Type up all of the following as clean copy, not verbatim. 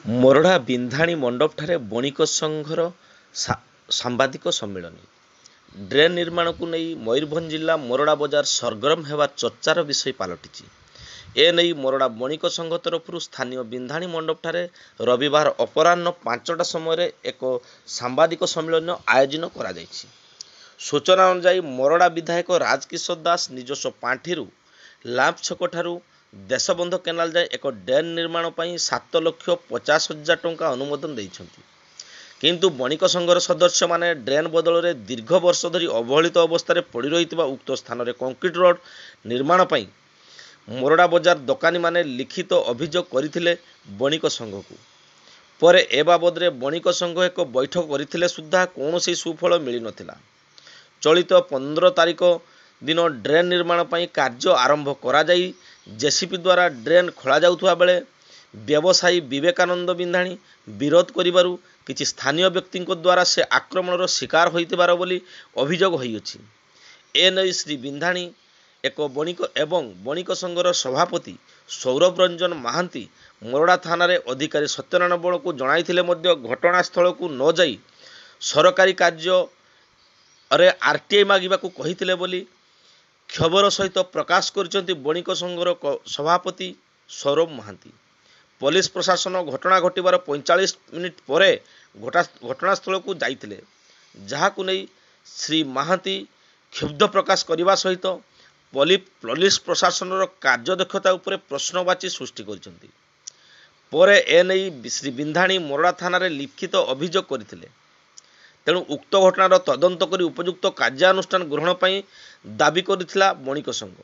मोरडा बिंधाणी मंडपठारे बणिक संघर सांबादिक सम्मिलन ड्रेन निर्माण को नहीं मयूरभंज जिला मोरडा बजार सरगरम होगा चर्चार विषय पलटि एने मोरडा बणिक संघ तरफ स्थानीय बिंधाणी मंडपठारे रविवार अपराह्न 5टा समय एक सांबादिक सम्मिलन आयोजन करा जायछि। सूचना अनुसार मोरडा विधायक राजकिशोर दास निजस्व पांठि लाम्प छक ठारू देशबंध केनाल जाए एक डैम निर्माण पर 7,50,000 टंका अनुमोदन देइछन्ति। किंतु बणिक संघर सदस्य माने ड्रेन बदल में दीर्घ वर्ष धरी अवहेलित अवस्था पड़ रही उक्त स्थान में कंक्रीट रोड निर्माण पर मोरडा बजार दोकानी माने लिखित अभियोग करथिले बणिक संघ को। पर ए बाबद बणिक संघ एक बैठक करथिले सुद्धा कौनसी सुफल मिल नथिला। चलित 15 तारिख दिन ड्रेन निर्माण पर कार्य आरंभ करा जाई जेसीपी द्वारा ड्रेन खोला जाउथुवा बेले व्यवसायी विवेकानंद बिंधाणी विरोध करिबारु किछि स्थानीय व्यक्ति द्वारा से आक्रमणर शिकार होइतिबार बोली अभियोग होइछि। एनै श्री बिंधाणी एक बणिक एवं बणिक संघर सभापति सौरभ रंजन महांती मोरडा थाना रे अधिकारी सत्यनारायण बल को जणाइथिले मध्य घटनास्थल को न जाई सरकारी कार्य अरे आरटीआई मागिबा को कहिथिले बोली खबर सहित प्रकाश करछन्ति बणिक संघर सभापति सौरभ महांती। पुलिस प्रशासन घटना घटिबार 45 मिनिट पर घटनास्थल को जाइथिले, जहाकु नहीं श्री महांती क्षुब्ध प्रकाश करने सहित पुलिस प्रशासन कार्यदक्षता उपरे प्रश्नवाची सृष्टि करछन्ति। पर एने श्री बिंधाणी मोरडा थाना रे लिखित अभियोग करथिले। तेणु उक्त घटनार तदंत करी उपयुक्त कार्यानुष्ठान ग्रहण पर दाबी करथिला बणिक संघ।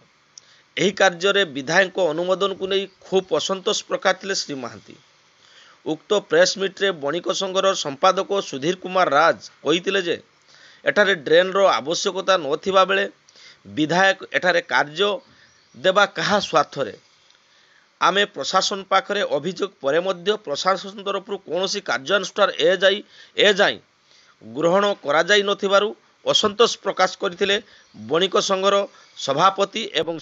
एही कार्य रे विधायक अनुमोदन को नहीं खूब असंतोष प्रकाश थिले श्री महांती। उक्त प्रेस मीट रे बणिक संघर संपादक सुधीर कुमार राज कहिथिले जे एठारे ड्रेन रो आवश्यकता नथिबा बेले विधायक एठारे कार्य देबा कहा स्वार्थरे आमे प्रशासन पाखरे अभियोग परे मध्य प्रशासन तरफ कौनसी कार्यानुष्ठान ए जाई ग्रहण करा जाई नथिबारु असंतोष प्रकाश करथिले बणिक संघर सभापति एवं